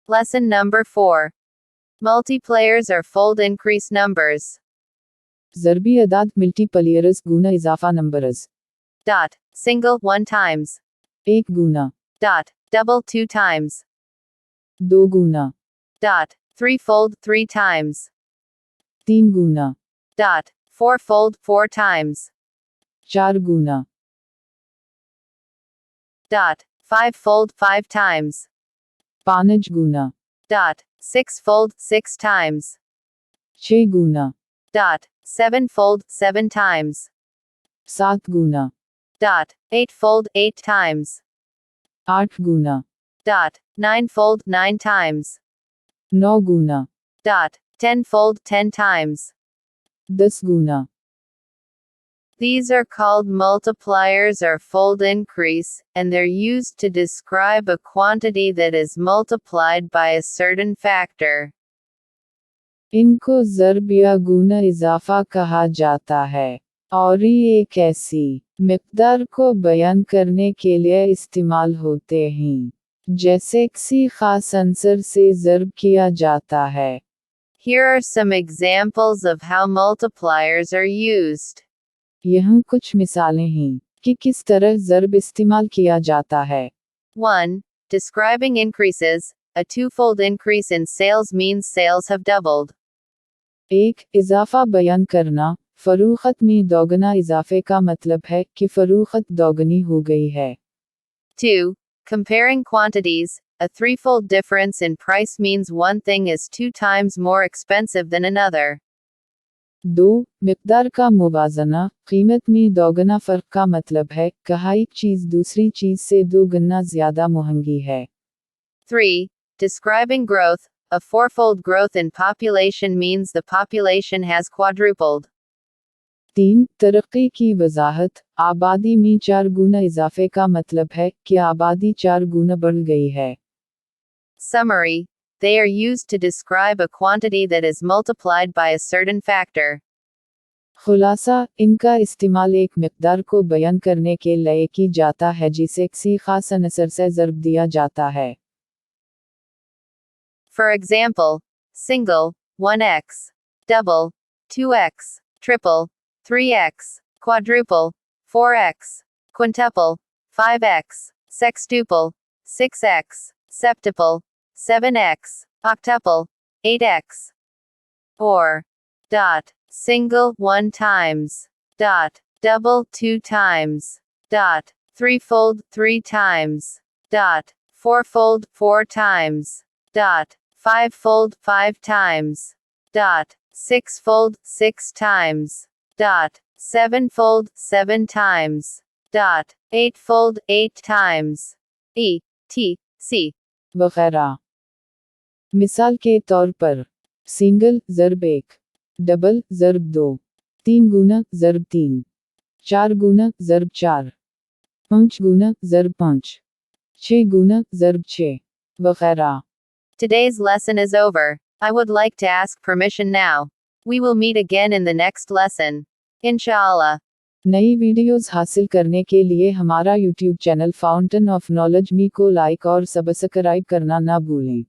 Lesson number 4. Multiplayers are fold increase numbers. ضربی اعداد ملٹیپلیئرز گنا اضافہ نمبرز. Dot. Single 1 times. ایک گنا. Dot. Double 2 times. دو گنا. Dot. Threefold 3 times. تین گنا. Dot. Fourfold 4 times. چار گنا. Dot. Fivefold 5 times. پانچ گنا. Dot. Sixfold 6 times. چھ گنا. Dot. Sevenfold 7 times. سات گنا. Dot. Eightfold 8 times. آٹھ گنا. Dot. Ninefold 9 times. نو گنا. Dot. Tenfold 10 times. دس گنا. These are called multipliers or fold increase, and they're used to describe a quantity that is multiplied by a certain factor. इनको ज़र्ब या गुना इजाफा कहा जाता है और ये एक ऐसी मिक़दार को बयान करने के लिए इस्तेमाल होते हैं जैसे किसी ख़ास अंसर से ज़र्ब किया जाता है. Here are some examples of how multipliers are used. यहाँ कुछ मिसालें हैं कि किस तरह ज़र्ब इस्तेमाल किया जाता है. 1. Describing increases. A twofold increase in sales means sales have doubled. एक, इजाफा बयान करना. फ़रोख्त में दोगुना इजाफे का मतलब है कि फ़रोख्त दोगुनी हो गई है. 2. Comparing quantities. A threefold difference in price means one thing is 2 times more expensive than another. 2. मिक़दार का मुवाज़ना. कीमत में दोगुना फ़र्क का मतलब है कहा एक चीज़ दूसरी चीज़ से दो गुना ज़्यादा महंगी है. 3. Describing growth. A fourfold growth in population means the population has quadrupled. 3. तरक्की की वजाहत. आबादी में 4 गुना इजाफे का मतलब है कि आबादी 4 गुना बढ़ गई है. Summary. They are used to describe a quantity that is multiplied by a certain factor. खुलासा. इनका इस्तेमाल एक मिक़दार को बयान करने के लिए की जाता है जिसे किसी ख़ास अनसर से ज़र्ब दिया जाता है. For example, single, 1x, double, 2x, triple, 3x, quadruple, 4x, quintuple, 5x, sextuple, 6x, septuple, 7x, octuple, 8x. Or, dot, single 1 times, dot, double 2 times, dot, threefold 3 times, dot, fourfold 4 times, dot, fivefold 5 times, dot, sixfold 6 times, dot, sevenfold 7 times, dot, eightfold 8 times, etc. वगैरह. मिसाल के तौर पर single ज़र्ब 1, double ज़र्ब 2, 3 गुना ज़र्ब 3, 4 गुना ज़र्ब 4, 5 गुना ज़र्ब 5, 6 गुना ज़र्ब 6, वगैरह. Today's lesson is over. I would like to ask permission now. We will meet again in the next lesson. Inshallah. नई videos हासिल करने के लिए हमारा YouTube channel fountain of knowledge मी को लाइक और सब्सक्राइब करना ना भूलें.